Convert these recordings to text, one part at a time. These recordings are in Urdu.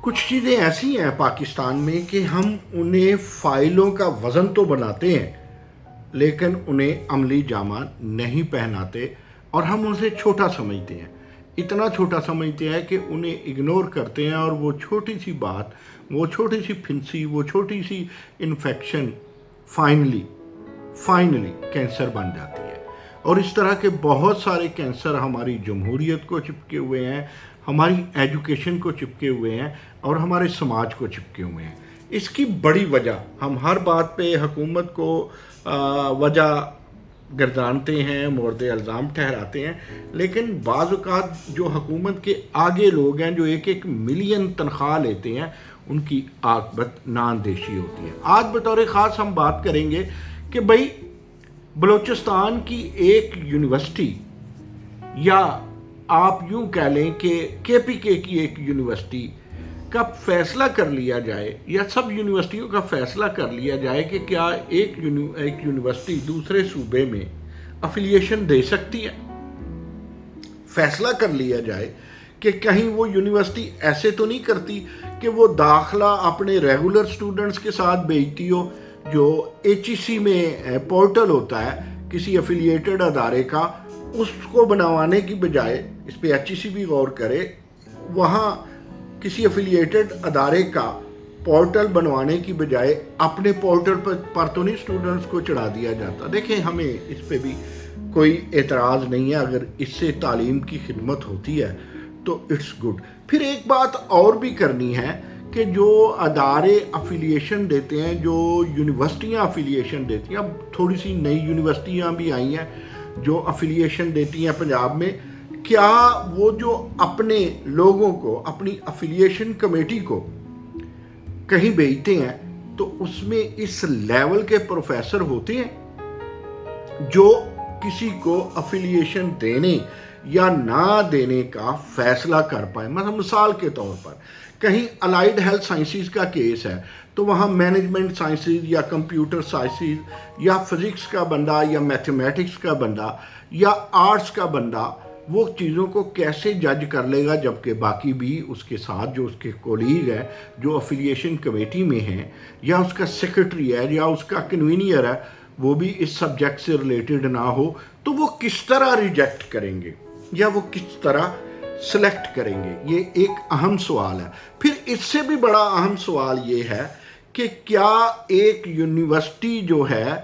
کچھ چیزیں ایسی ہیں پاکستان میں کہ ہم انہیں فائلوں کا وزن تو بناتے ہیں لیکن انہیں عملی جامہ نہیں پہناتے، اور ہم اسے چھوٹا سمجھتے ہیں، اتنا چھوٹا سمجھتے ہیں کہ انہیں اگنور کرتے ہیں، اور وہ چھوٹی سی بات، وہ چھوٹی سی پھنسی، وہ چھوٹی سی انفیکشن فائنلی کینسر بن جاتی ہے۔ اور اس طرح کے بہت سارے کینسر ہماری جمہوریت کو چپکے ہوئے ہیں، ہماری ایجوکیشن کو چپکے ہوئے ہیں، اور ہمارے سماج کو چپکے ہوئے ہیں۔ اس کی بڑی وجہ، ہم ہر بات پہ حکومت کو وجہ گردانتے ہیں، مورد الزام ٹھہراتے ہیں، لیکن بعض اوقات جو حکومت کے آگے لوگ ہیں جو 1 ملین تنخواہ لیتے ہیں، ان کی عاقبت نااندیشی ہوتی ہے۔ آج بطور خاص ہم بات کریں گے کہ بھئی بلوچستان کی ایک یونیورسٹی، یا آپ یوں کہہ لیں کہ کے پی کی ایک یونیورسٹی کا فیصلہ کر لیا جائے، یا سب یونیورسٹیوں کا فیصلہ کر لیا جائے کہ کیا ایک یونیورسٹی دوسرے صوبے میں افیلیشن دے سکتی ہے۔ فیصلہ کر لیا جائے کہ کہیں وہ یونیورسٹی ایسے تو نہیں کرتی کہ وہ داخلہ اپنے ریگولر سٹوڈنٹس کے ساتھ بھیجتی ہو، جو ایچ ای سی میں پورٹل ہوتا ہے کسی افیلیٹڈ ادارے کا، اس کو بنوانے کی بجائے، اس پہ ایچ ای سی بھی غور کرے، وہاں کسی افیلیٹڈ ادارے کا پورٹل بنوانے کی بجائے اپنے پورٹل پر تو نہیں سٹوڈنٹس کو چڑھا دیا جاتا۔ دیکھیں، ہمیں اس پہ بھی کوئی اعتراض نہیں ہے، اگر اس سے تعلیم کی خدمت ہوتی ہے تو اٹس گڈ۔ پھر ایک بات اور بھی کرنی ہے کہ جو ادارے افیلیشن دیتے ہیں، جو یونیورسٹیاں افیلیشن دیتی ہیں، اب تھوڑی سی نئی یونیورسٹیاں بھی آئی ہیں جو افیلیشن دیتی ہیں پنجاب میں، کیا وہ جو اپنے لوگوں کو، اپنی افیلیشن کمیٹی کو کہیں بھیجتے ہیں تو اس میں اس لیول کے پروفیسر ہوتے ہیں جو کسی کو افیلیشن دینے یا نہ دینے کا فیصلہ کر پائے؟ مثال کے طور پر کہیں الائیڈ ہیلتھ سائنسز کا کیس ہے تو وہاں مینجمنٹ سائنسز یا کمپیوٹر سائنسز یا فزکس کا بندہ یا میتھمیٹکس کا بندہ یا آرٹس کا بندہ وہ چیزوں کو کیسے جج کر لے گا، جبکہ باقی بھی اس کے ساتھ جو اس کے کولیگ ہیں جو افیلیشن کمیٹی میں ہیں، یا اس کا سیکرٹری ہے یا اس کا کنوینئر ہے، وہ بھی اس سبجیکٹ سے ریلیٹڈ نہ ہو، تو وہ کس طرح ریجیکٹ کریں گے یا وہ کس طرح سلیکٹ کریں گے؟ یہ ایک اہم سوال ہے۔ پھر اس سے بھی بڑا اہم سوال یہ ہے کہ کیا ایک یونیورسٹی جو ہے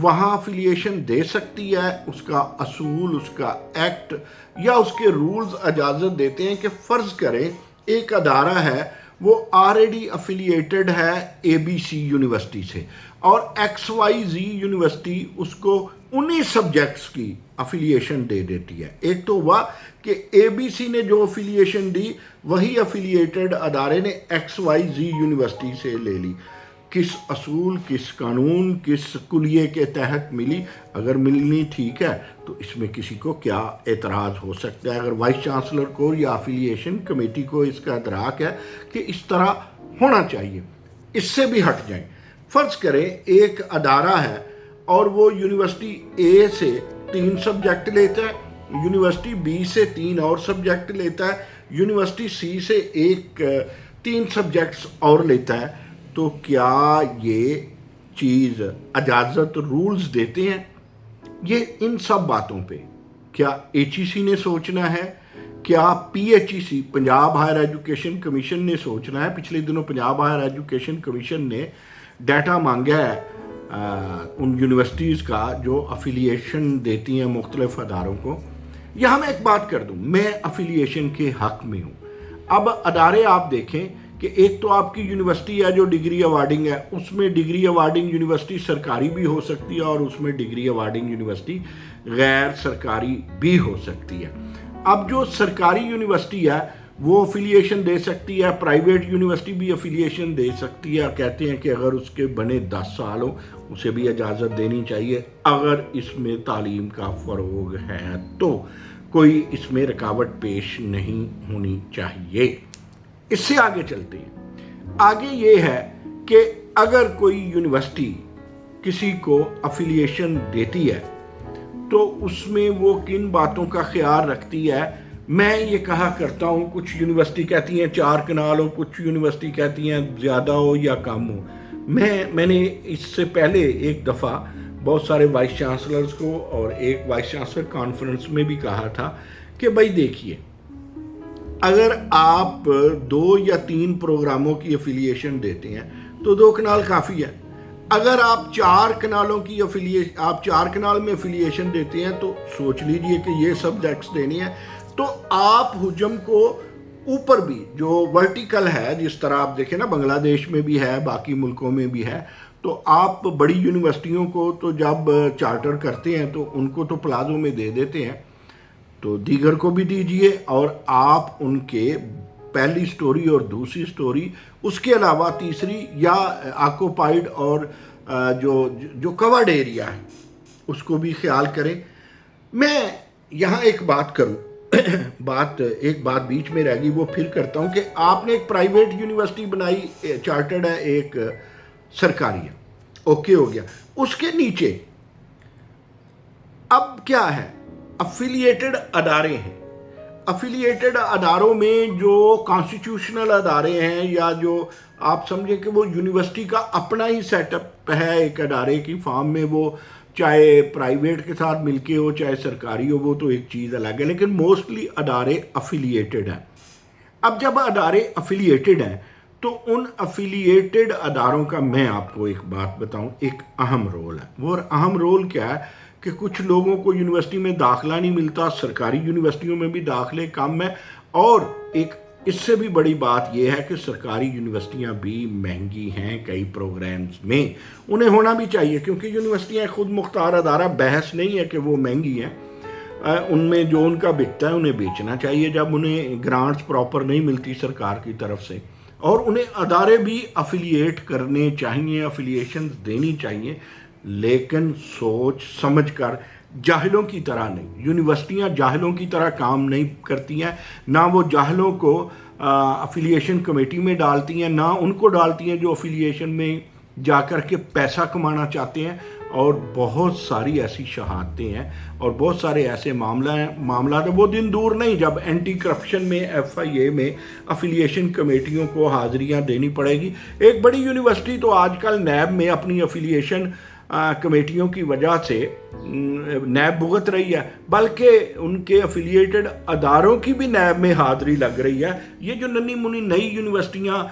وہاں افیلیشن دے سکتی ہے؟ اس کا اصول، اس کا ایکٹ یا اس کے رولز اجازت دیتے ہیں کہ فرض کریں ایک ادارہ ہے، وہ آلریڈی افیلیٹڈ ہے اے بی سی یونیورسٹی سے، اور ایکس وائی زی یونیورسٹی اس کو انہی سبجیکٹس کی افیلیشن دے دیتی ہے۔ ایک تو ہوا کہ اے بی سی نے جو افیلیشن دی وہی افیلیٹڈ ادارے نے ایکس وائی زی یونیورسٹی سے لے لی۔ کس اصول، کس قانون، کس کلیے کے تحت ملی؟ اگر ملنی ٹھیک ہے تو اس میں کسی کو کیا اعتراض ہو سکتا ہے؟ اگر وائس چانسلر کو یا افیلیشن کمیٹی کو اس کا ادراک ہے کہ اس طرح ہونا چاہیے، اس سے بھی ہٹ جائیں۔ فرض کریں ایک ادارہ ہے اور وہ یونیورسٹی اے سے 3 سبجیکٹ لیتا ہے، یونیورسٹی بی سے 3 اور سبجیکٹ لیتا ہے، یونیورسٹی سی سے 3 سبجیکٹس اور لیتا ہے، تو کیا یہ چیز اجازت رولز دیتے ہیں؟ یہ ان سب باتوں پہ کیا ایچ ای سی نے سوچنا ہے؟ کیا پی ایچ ای سی، پنجاب ہائر ایجوکیشن کمیشن نے سوچنا ہے؟ پچھلے دنوں پنجاب ہائر ایجوکیشن کمیشن نے ڈیٹا مانگا ہے ان یونیورسٹیز کا جو افیلیشن دیتی ہیں مختلف اداروں کو۔ یہاں میں ایک بات کر دوں، میں افیلیشن کے حق میں ہوں۔ اب ادارے آپ دیکھیں کہ ایک تو آپ کی یونیورسٹی ہے جو ڈگری ایوارڈنگ ہے، اس میں ڈگری ایوارڈنگ یونیورسٹی سرکاری بھی ہو سکتی ہے اور اس میں ڈگری ایوارڈنگ یونیورسٹی غیر سرکاری بھی ہو سکتی ہے۔ اب جو سرکاری یونیورسٹی ہے وہ افیلیشن دے سکتی ہے، پرائیویٹ یونیورسٹی بھی افیلیشن دے سکتی ہے۔ کہتے ہیں کہ اگر اس کے بنے 10 سال ہو اسے بھی اجازت دینی چاہیے، اگر اس میں تعلیم کا فروغ ہے تو کوئی اس میں رکاوٹ پیش نہیں ہونی چاہیے۔ اس سے آگے چلتے ہیں۔ آگے یہ ہے کہ اگر کوئی یونیورسٹی کسی کو افیلیشن دیتی ہے تو اس میں وہ کن باتوں کا خیال رکھتی ہے؟ میں یہ کہا کرتا ہوں، کچھ یونیورسٹی کہتی ہیں 4 کنال ہو، کچھ یونیورسٹی کہتی ہیں زیادہ ہو یا کم ہو۔ میں نے اس سے پہلے ایک دفعہ بہت سارے وائس چانسلرز کو اور ایک وائس چانسلر کانفرنس میں بھی کہا تھا کہ بھائی دیکھیے، اگر آپ 2 یا 3 پروگراموں کی افیلیشن دیتے ہیں تو 2 کنال کافی ہے۔ اگر آپ 4 کنال میں افیلیشن دیتے ہیں تو سوچ لیجئے کہ یہ سبجیکٹس دینے ہیں، تو آپ حجم کو اوپر بھی جو ورٹیکل ہے، جس طرح آپ دیکھیں نا بنگلہ دیش میں بھی ہے، باقی ملکوں میں بھی ہے، تو آپ بڑی یونیورسٹیوں کو تو جب چارٹر کرتے ہیں تو ان کو تو پلازوں میں دے دیتے ہیں، تو دیگر کو بھی دیجئے، اور آپ ان کے پہلی سٹوری اور دوسری سٹوری، اس کے علاوہ تیسری یا آکوپائیڈ اور جو کورڈ ایریا ہے اس کو بھی خیال کریں۔ میں یہاں ایک بات کروں، ایک بات بیچ میں رہ گئی، وہ پھر کرتا ہوں، کہ آپ نے ایک پرائیویٹ یونیورسٹی بنائی، چارٹرڈ ہے، ایک سرکاری ہے، اوکے ہو گیا، اس کے نیچے اب کیا ہے؟ افیلیٹڈ ادارے ہیں۔ افیلیٹڈ اداروں میں جو کانسٹیٹیوشنل ادارے ہیں، یا جو آپ سمجھیں کہ وہ یونیورسٹی کا اپنا ہی سیٹ اپ ہے، ایک ادارے کی فارم میں، وہ چاہے پرائیویٹ کے ساتھ مل کے ہو چاہے سرکاری ہو، وہ تو ایک چیز الگ ہے، لیکن موسٹلی ادارے افیلیٹڈ ہیں۔ اب جب ادارے افیلیٹڈ ہیں تو ان افیلیٹڈ اداروں کا میں آپ کو ایک بات بتاؤں، ایک اہم رول ہے۔ وہ اہم رول کیا ہے کہ کچھ لوگوں کو یونیورسٹی میں داخلہ نہیں ملتا، سرکاری یونیورسٹیوں میں بھی داخلے کم ہیں، اور ایک اس سے بھی بڑی بات یہ ہے کہ سرکاری یونیورسٹیاں بھی مہنگی ہیں کئی پروگرامز میں، انہیں ہونا بھی چاہیے، کیونکہ یونیورسٹیاں خود مختار ادارہ، بحث نہیں ہے کہ وہ مہنگی ہیں، ان میں جو ان کا بکتا ہے انہیں بیچنا چاہیے جب انہیں گرانٹس پراپر نہیں ملتی سرکار کی طرف سے، اور انہیں ادارے بھی افیلیٹ کرنے چاہیے، افیلیشنز دینی چاہیے، لیکن سوچ سمجھ کر، جاہلوں کی طرح نہیں۔ یونیورسٹیاں جاہلوں کی طرح کام نہیں کرتی ہیں، نہ وہ جاہلوں کو افیلیشن کمیٹی میں ڈالتی ہیں، نہ ان کو ڈالتی ہیں جو افیلیشن میں جا کر کے پیسہ کمانا چاہتے ہیں، اور بہت ساری ایسی شہادتیں ہیں اور بہت سارے ایسے معاملات ہیں۔ وہ دن دور نہیں جب اینٹی کرپشن میں، ایف آئی اے میں افیلیشن کمیٹیوں کو حاضریاں دینی پڑے گی۔ ایک بڑی یونیورسٹی تو آج کل نیب میں اپنی افیلیشن کمیٹیوں کی وجہ سے نیب بھگت رہی ہے، بلکہ ان کے افیلیٹڈ اداروں کی بھی نیب میں حاضری لگ رہی ہے۔ یہ جو ننھی منھی نئی یونیورسٹیاں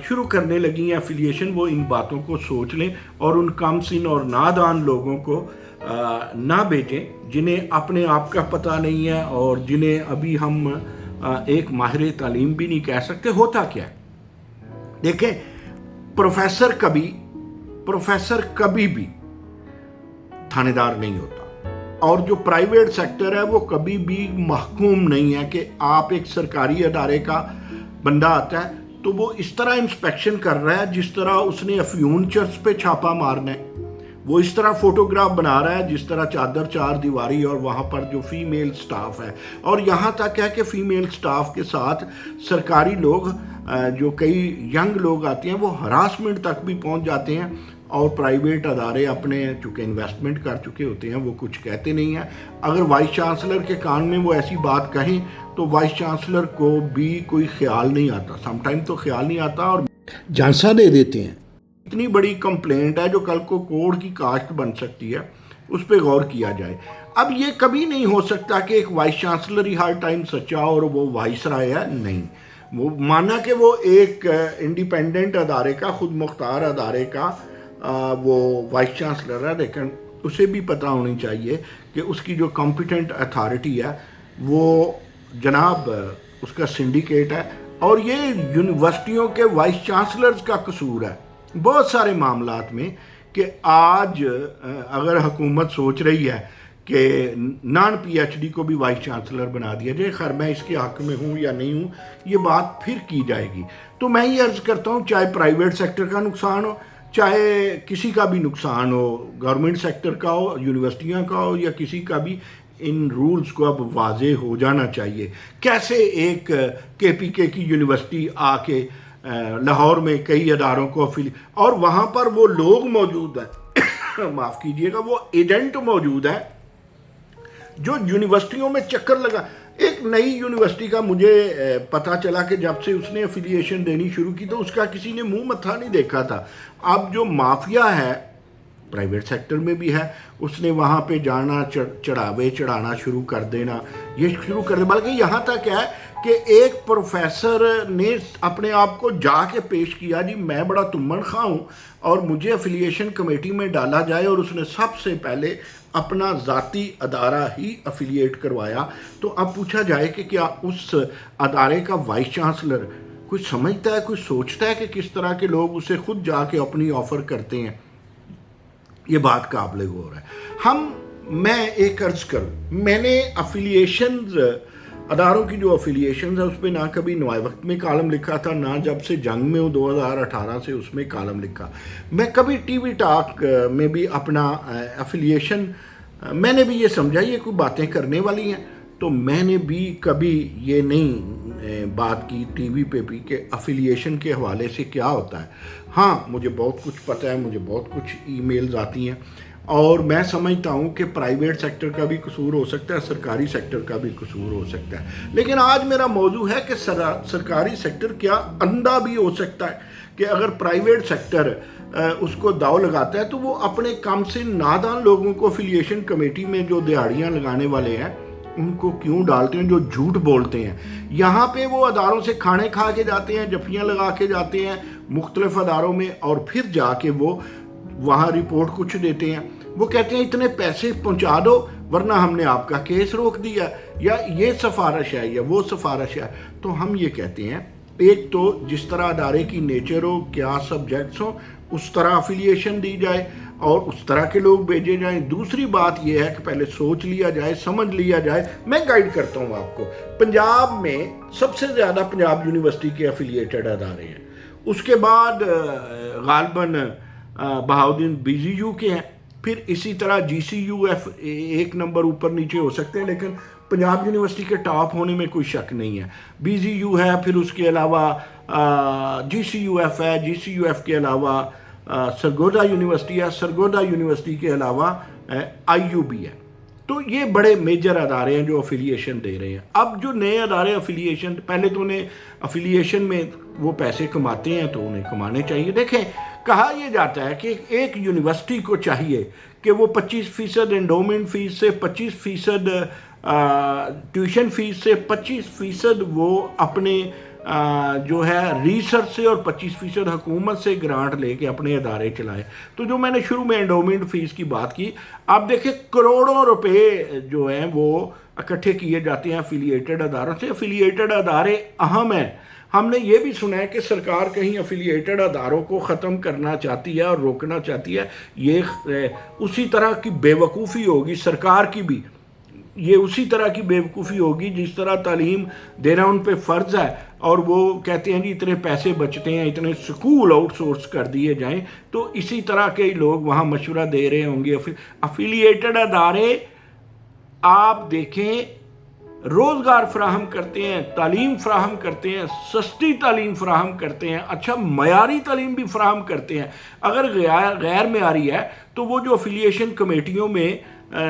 شروع کرنے لگی ہیں افیلیشن، وہ ان باتوں کو سوچ لیں اور ان کم سن اور نادان لوگوں کو نہ بھیجیں جنہیں اپنے آپ کا پتہ نہیں ہے، اور جنہیں ابھی ہم ایک ماہر تعلیم بھی نہیں کہہ سکتے۔ ہوتا کیا ہے؟ دیکھیں، پروفیسر کبھی بھی تھانے دار نہیں ہوتا، اور جو پرائیویٹ سیکٹر ہے وہ کبھی بھی محکوم نہیں ہے کہ آپ ایک سرکاری ادارے کا بندہ آتا ہے تو وہ اس طرح انسپیکشن کر رہا ہے جس طرح اس نے افیون چرچ پہ چھاپا مارنا ہے، وہ اس طرح فوٹوگراف بنا رہا ہے جس طرح چادر چار دیواری، اور وہاں پر جو فیمیل سٹاف ہے، اور یہاں تک ہے کہ فیمیل سٹاف کے ساتھ سرکاری لوگ، جو کئی ینگ لوگ آتے ہیں، وہ ہراسمنٹ تک بھی پہنچ جاتے ہیں، اور پرائیویٹ ادارے اپنے چونکہ انویسٹمنٹ کر چکے ہوتے ہیں وہ کچھ کہتے نہیں ہیں۔ اگر وائس چانسلر کے کان میں وہ ایسی بات کہیں تو وائس چانسلر کو بھی کوئی خیال نہیں آتا، سم ٹائم تو خیال نہیں آتا، اور جھانسا دے دیتے ہیں۔ اتنی بڑی کمپلینٹ ہے جو کل کو کوڑ کی کاشت بن سکتی ہے، اس پہ غور کیا جائے۔ اب یہ کبھی نہیں ہو سکتا کہ ایک وائس چانسلر ہی ہر ٹائم سچا اور وہ وائس رائے ہے، نہیں، وہ مانا کہ وہ ایک انڈیپینڈنٹ ادارے کا، خود مختار ادارے کا وہ وائس چانسلر ہے، لیکن اسے بھی پتہ ہونی چاہیے کہ اس کی جو کمپیٹنٹ اتھارٹی ہے وہ جناب اس کا سنڈیکیٹ ہے، اور یہ یونیورسٹیوں کے وائس چانسلرز کا قصور ہے بہت سارے معاملات میں، کہ آج اگر حکومت سوچ رہی ہے کہ نان پی ایچ ڈی کو بھی وائس چانسلر بنا دیا جائے، خیر میں اس کے حق میں ہوں یا نہیں ہوں، یہ بات پھر کی جائے گی۔ تو میں یہ عرض کرتا ہوں، چاہے پرائیویٹ سیکٹر کا نقصان ہو، چاہے کسی کا بھی نقصان ہو، گورنمنٹ سیکٹر کا ہو، یونیورسٹیاں کا ہو، یا کسی کا بھی، ان رولز کو اب واضح ہو جانا چاہیے۔ کیسے ایک کے پی کے کی یونیورسٹی آ کے لاہور میں کئی اداروں کو اور وہاں پر وہ لوگ موجود ہیں معاف کیجئے گا، وہ ایجنٹ موجود ہیں جو یونیورسٹیوں میں چکر لگا۔ ایک نئی یونیورسٹی کا مجھے پتہ چلا کہ جب سے اس نے افیلیشن دینی شروع کی تو اس کا کسی نے منہ متھا نہیں دیکھا تھا. اب جو مافیا ہے پرائیویٹ سیکٹر میں بھی ہے, اس نے وہاں پہ جانا, چڑھاوے چڑھانا شروع کر دینا, یہ شروع کر دے. بلکہ یہاں تک ہے کہ ایک پروفیسر نے اپنے آپ کو جا کے پیش کیا, جی میں بڑا تمن خواہ ہوں اور مجھے افیلیشن کمیٹی میں ڈالا جائے, اور اس نے سب سے پہلے اپنا ذاتی ادارہ ہی افیلیٹ کروایا. تو اب پوچھا جائے کہ کیا اس ادارے کا وائس چانسلر کوئی سمجھتا ہے, کوئی سوچتا ہے کہ کس طرح کے لوگ اسے خود جا کے اپنی آفر کرتے ہیں؟ یہ بات قابل غور ہے. میں ایک عرض کروں, میں نے افیلیشنز, اداروں کی جو افیلیشنز ہے اس پہ نہ کبھی نوائے وقت میں کالم لکھا تھا, نہ جب سے جنگ میں ہوں 2018 سے اس میں کالم لکھا. میں کبھی ٹی وی ٹاک میں بھی اپنا افیلیشن, میں نے بھی یہ سمجھا یہ کوئی باتیں کرنے والی ہیں, تو میں نے بھی کبھی یہ نہیں بات کی ٹی وی پہ بھی کہ افیلیشن کے حوالے سے کیا ہوتا ہے. ہاں مجھے بہت کچھ پتہ ہے, مجھے بہت کچھ ای میلز آتی ہیں, اور میں سمجھتا ہوں کہ پرائیویٹ سیکٹر کا بھی قصور ہو سکتا ہے, سرکاری سیکٹر کا بھی قصور ہو سکتا ہے. لیکن آج میرا موضوع ہے کہ سرکاری سیکٹر کیا اندھا بھی ہو سکتا ہے کہ اگر پرائیویٹ سیکٹر اس کو داؤ لگاتا ہے تو وہ اپنے کام سے نادان لوگوں کو افیلیشن کمیٹی میں جو دیہڑیاں لگانے والے ہیں ان کو کیوں ڈالتے ہیں, جو جھوٹ بولتے ہیں. یہاں پہ وہ اداروں سے کھانے کھا کے جاتے ہیں, جفیاں لگا کے جاتے ہیں مختلف اداروں میں, اور پھر جا کے وہ وہاں رپورٹ کچھ دیتے ہیں. وہ کہتے ہیں اتنے پیسے پہنچا دو ورنہ ہم نے آپ کا کیس روک دیا, یا یہ سفارش ہے یا وہ سفارش ہے. تو ہم یہ کہتے ہیں ایک تو جس طرح ادارے کی نیچر ہو, کیا سبجیکٹس ہوں, اس طرح افیلیشن دی جائے اور اس طرح کے لوگ بھیجے جائیں. دوسری بات یہ ہے کہ پہلے سوچ لیا جائے, سمجھ لیا جائے. میں گائیڈ کرتا ہوں آپ کو. پنجاب میں سب سے زیادہ پنجاب یونیورسٹی کے افیلیٹڈ ادارے ہیں, اس کے بعد غالباً بہاؤدین BGU کے ہیں, پھر اسی طرح GCU ایک نمبر اوپر نیچے ہو سکتے ہیں, لیکن پنجاب یونیورسٹی کے ٹاپ ہونے میں کوئی شک نہیں ہے. BGU ہے, پھر اس کے علاوہ GCUF ہے, GCUF کے علاوہ سرگودا یونیورسٹی ہے, سرگودا یونیورسٹی کے علاوہ IUB ہے. تو یہ بڑے میجر ادارے ہیں جو افیلیشن دے رہے ہیں. اب جو نئے ادارے افیلیشن, پہلے تو انہیں افیلیشن میں وہ پیسے کماتے ہیں تو انہیں کمانے چاہیے. دیکھیں کہا یہ جاتا ہے کہ ایک یونیورسٹی کو چاہیے کہ وہ 25% انڈومنٹ فیس سے, 25% ٹیوشن فیس سے, 25% وہ اپنے جو ہے ریسرچ سے, اور 25% حکومت سے گرانٹ لے کے اپنے ادارے چلائے. تو جو میں نے شروع میں انڈومنٹ فیس کی بات کی, آپ دیکھیں کروڑوں روپے جو ہیں وہ اکٹھے کیے جاتے ہیں افیلیٹڈ اداروں سے. افیلیٹڈ ادارے اہم ہیں. ہم نے یہ بھی سنا ہے کہ سرکار کہیں افیلیٹڈ اداروں کو ختم کرنا چاہتی ہے اور روکنا چاہتی ہے. یہ اسی طرح کی بے وقوفی ہوگی سرکار کی بھی, یہ اسی طرح کی بے وقوفی ہوگی جس طرح تعلیم دینا ان پہ فرض ہے, اور وہ کہتے ہیں جی اتنے پیسے بچتے ہیں, اتنے سکول آؤٹ سورس کر دیے جائیں, تو اسی طرح کے لوگ وہاں مشورہ دے رہے ہوں گے. افیلیٹڈ ادارے آپ دیکھیں روزگار فراہم کرتے ہیں, تعلیم فراہم کرتے ہیں, سستی تعلیم فراہم کرتے ہیں, اچھا معیاری تعلیم بھی فراہم کرتے ہیں. اگر غیر معیاری ہے تو وہ جو افیلیشن کمیٹیوں میں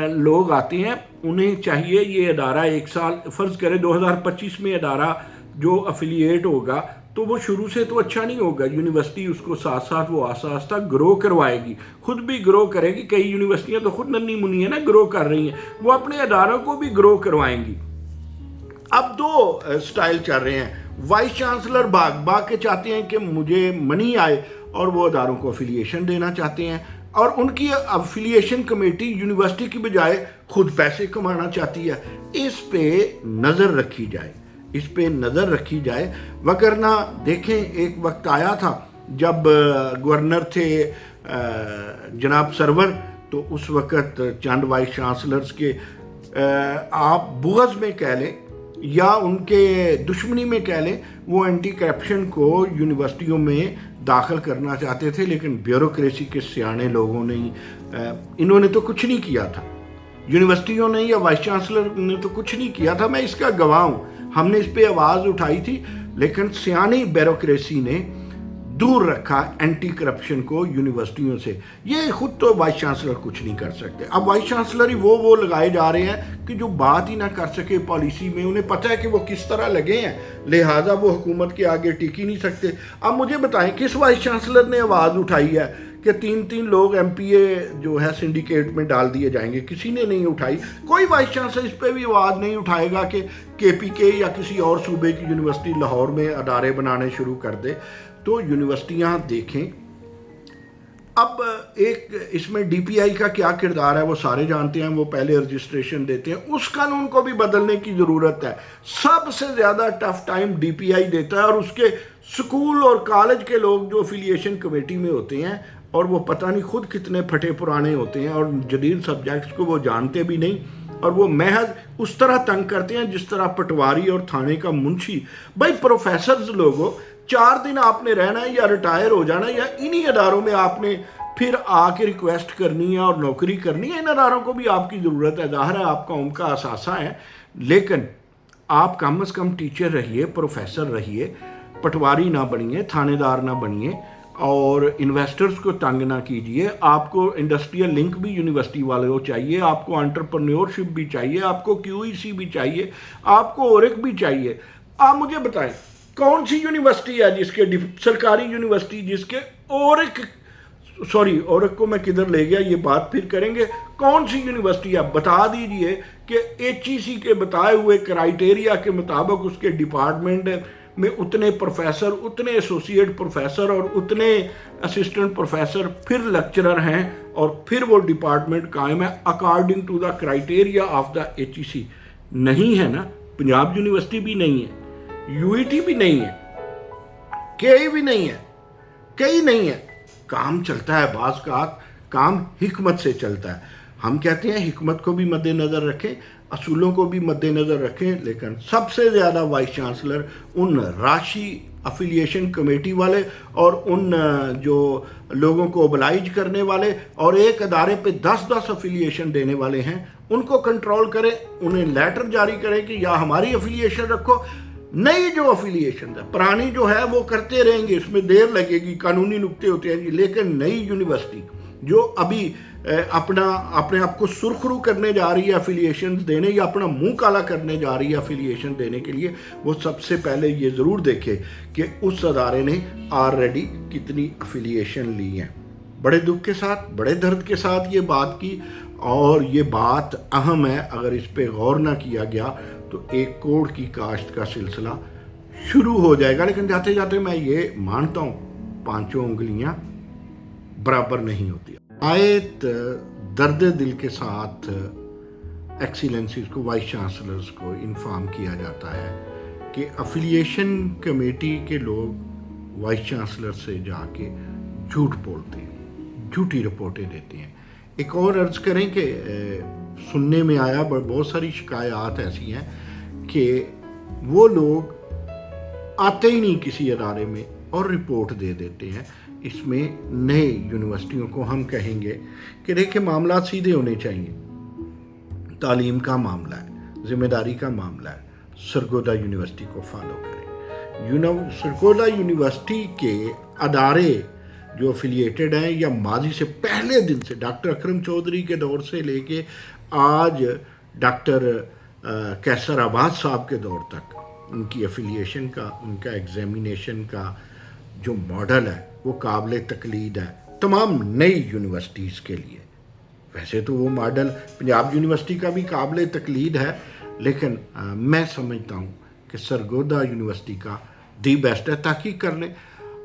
لوگ آتے ہیں انہیں چاہیے یہ ادارہ ایک سال, فرض کرے 2025 میں ادارہ جو افیلیٹ ہوگا تو وہ شروع سے تو اچھا نہیں ہوگا. یونیورسٹی اس کو ساتھ ساتھ وہ آہستہ آہستہ گرو کروائے گی, خود بھی گرو کرے گی. کئی یونیورسٹیاں تو خود ننھی منھی ہیں نا, گرو کر رہی ہیں, وہ اپنے اداروں کو بھی گرو کروائیں گی. اب دو سٹائل چل رہے ہیں. وائس چانسلر باغ کے چاہتے ہیں کہ مجھے منی آئے اور وہ اداروں کو افیلیشن دینا چاہتے ہیں, اور ان کی افیلیشن کمیٹی یونیورسٹی کی بجائے خود پیسے کمانا چاہتی ہے. اس پہ نظر رکھی جائے, اس پہ نظر رکھی جائے. وگرنہ دیکھیں ایک وقت آیا تھا جب گورنر تھے جناب سرور, تو اس وقت چند وائس چانسلرز کے آپ بغض میں کہہ لیں یا ان کے دشمنی میں کہہ لیں, وہ اینٹی کرپشن کو یونیورسٹیوں میں داخل کرنا چاہتے تھے, لیکن بیوروکریسی کے سیانے لوگوں نے, انہوں نے تو کچھ نہیں کیا تھا, یونیورسٹیوں نے یا وائس چانسلر نے تو کچھ نہیں کیا تھا. میں اس کا گواہ ہوں, ہم نے اس پہ آواز اٹھائی تھی, لیکن سیانی بیوروکریسی نے دور رکھا اینٹی کرپشن کو یونیورسٹیوں سے. یہ خود تو وائس چانسلر کچھ نہیں کر سکتے. اب وائس چانسلر ہی وہ لگائے جا رہے ہیں کہ جو بات ہی نہ کر سکے پالیسی میں. انہیں پتہ ہے کہ وہ کس طرح لگے ہیں, لہٰذا وہ حکومت کے آگے ٹک ہی نہیں سکتے. اب مجھے بتائیں کس وائس چانسلر نے آواز اٹھائی ہے کہ 3 لوگ ایم پی اے جو ہے سنڈیکیٹ میں ڈال دیے جائیں گے؟ کسی نے نہیں اٹھائی. کوئی وائس چانسلر اس پہ بھی آواز نہیں اٹھائے گا کہ پی کے یا کسی اور صوبے کی یونیورسٹی لاہور میں ادارے بنانے شروع کر دے. تو یونیورسٹیاں دیکھیں. اب ایک اس میں ڈی پی آئی کا کیا کردار ہے وہ سارے جانتے ہیں. وہ پہلے رجسٹریشن دیتے ہیں. اس قانون کو بھی بدلنے کی ضرورت ہے. سب سے زیادہ ٹف ٹائم ڈی پی آئی دیتا ہے, اور اس کے سکول اور کالج کے لوگ جو افیلیشن کمیٹی میں ہوتے ہیں, اور وہ پتہ نہیں خود کتنے پھٹے پرانے ہوتے ہیں, اور جدید سبجیکٹس کو وہ جانتے بھی نہیں, اور وہ محض اس طرح تنگ کرتے ہیں جس طرح پٹواری اور تھانے کا منشی. بھائی پروفیسرز لوگوں, 4 دن آپ نے رہنا ہے یا ریٹائر ہو جانا, یا انہی اداروں میں آپ نے پھر آ کے ریکویسٹ کرنی ہے اور نوکری کرنی ہے. ان اداروں کو بھی آپ کی ضرورت ہے. ظاہر ہے آپ قوم کا اثاثہ ہے, لیکن آپ کم از کم ٹیچر رہیے, پروفیسر رہیے, پٹواری نہ بنیے, تھانے دار نہ بنیے, اور انویسٹرز کو تنگ نہ کیجئے. آپ کو انڈسٹریل لنک بھی یونیورسٹی والے کو چاہیے, آپ کو انٹرپرنیورشپ بھی چاہیے, آپ کو کیو ای سی بھی چاہیے, آپ کو اورک بھی چاہیے. آپ مجھے بتائیں کون سی یونیورسٹی ہے جس کے سرکاری یونیورسٹی جس کے اورک کو میں کدھر لے گیا, یہ بات پھر کریں گے. کون سی یونیورسٹی ہے بتا دیجئے کہ ایچ ای سی کے بتائے ہوئے کرائیٹیریا کے مطابق اس کے ڈپارٹمنٹ میں اتنے پروفیسر, اتنے ایسوسیٹ پروفیسر اور اتنے اسسٹنٹ پروفیسر پھر لیکچرر ہیں, اور پھر وہ ڈپارٹمنٹ قائم ہے according to the criteria of the H E C. نہیں ہے نا. پنجاب یونیورسٹی بھی نہیں ہے, یو ای ٹی بھی نہیں ہے, کے ای بھی نہیں ہے, کئی نہیں ہے. کام چلتا ہے, بعض کا کام حکمت سے چلتا ہے. ہم کہتے ہیں حکمت کو بھی مد نظر رکھیں, اصولوں کو بھی مد نظر رکھیں, لیکن سب سے زیادہ وائس چانسلر ان راشی افیلیشن کمیٹی والے اور ان جو لوگوں کو اوبلائج کرنے والے اور ایک ادارے پہ 10 افیلیشن دینے والے ہیں, ان کو کنٹرول کریں. انہیں لیٹر جاری کریں کہ یا ہماری افیلیشن رکھو, نئی جو افیلیشن ہے, پرانی جو ہے وہ کرتے رہیں گے, اس میں دیر لگے گی, قانونی نکتے ہوتے ہیں, لیکن نئی یونیورسٹی جو ابھی اپنے آپ کو سرخرو کرنے جا رہی ہے افیلیشن دینے, یا اپنا منہ کالا کرنے جا رہی ہے افیلیشن دینے کے لیے, وہ سب سے پہلے یہ ضرور دیکھے کہ اس ادارے نے آلریڈی کتنی افیلیشن لی ہیں. بڑے دکھ کے ساتھ, بڑے درد کے ساتھ یہ بات کی, اور یہ بات اہم ہے. اگر اس پہ غور نہ کیا گیا تو 1 کروڑ کی کاشت کا سلسلہ شروع ہو جائے گا. لیکن جاتے جاتے میں یہ مانتا ہوں 5 انگلیاں برابر نہیں ہوتی. آیت درد دل کے ساتھ ایکسیلنسیز کو, وائس چانسلرز کو انفارم کیا جاتا ہے کہ افیلیشن کمیٹی کے لوگ وائس چانسلر سے جا کے جھوٹ بولتے ہیں, جھوٹی رپورٹیں دیتے ہیں. ایک اور عرض کریں کہ سننے میں آیا بہت ساری شکایات ایسی ہیں کہ وہ لوگ آتے ہی نہیں کسی ادارے میں اور رپورٹ دے دیتے ہیں. اس میں نئے یونیورسٹیوں کو ہم کہیں گے کہ دیکھیں معاملات سیدھے ہونے چاہیے. تعلیم کا معاملہ ہے, ذمہ داری کا معاملہ ہے, سرگودا یونیورسٹی کو فالو کریں. سرگودا یونیورسٹی کے ادارے جو افیلیٹڈ ہیں, یا ماضی سے پہلے دن سے ڈاکٹر اکرم چودھری کے دور سے لے کے آج ڈاکٹر کیسر آباد صاحب کے دور تک, ان کی افیلیشن کا, ان کا ایگزامینیشن کا جو ماڈل ہے وہ قابل تقلید ہے تمام نئی یونیورسٹیز کے لیے. ویسے تو وہ ماڈل پنجاب یونیورسٹی کا بھی قابل تقلید ہے, لیکن میں سمجھتا ہوں کہ سرگودا یونیورسٹی کا دی بیسٹ ہے. تحقیق کر لیں.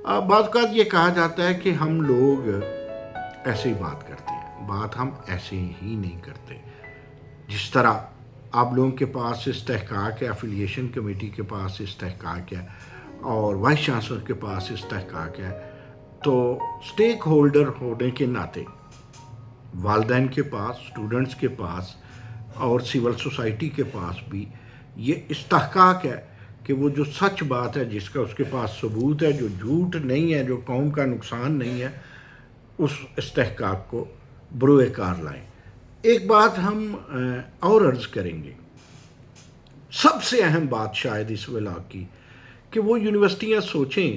بعض اوقات یہ کہا جاتا ہے کہ ہم لوگ ایسے ہی بات کرتے ہیں. بات ہم ایسے ہی نہیں کرتے. جس طرح آپ لوگوں کے پاس استحقاق ہے, افیلیشن کمیٹی کے پاس استحقاق ہے, اور وائس چانسلر کے پاس استحقاق ہے, تو سٹیک ہولڈر ہونے کے ناطے والدین کے پاس, اسٹوڈنٹس کے پاس اور سول سوسائٹی کے پاس بھی یہ استحقاق ہے کہ وہ جو سچ بات ہے, جس کا اس کے پاس ثبوت ہے, جو جھوٹ نہیں ہے, جو قوم کا نقصان نہیں ہے, اس استحقاق کو بروئے کار لائیں. ایک بات ہم اور عرض کریں گے, سب سے اہم بات شاید اس ولا کی, کہ وہ یونیورسٹیاں سوچیں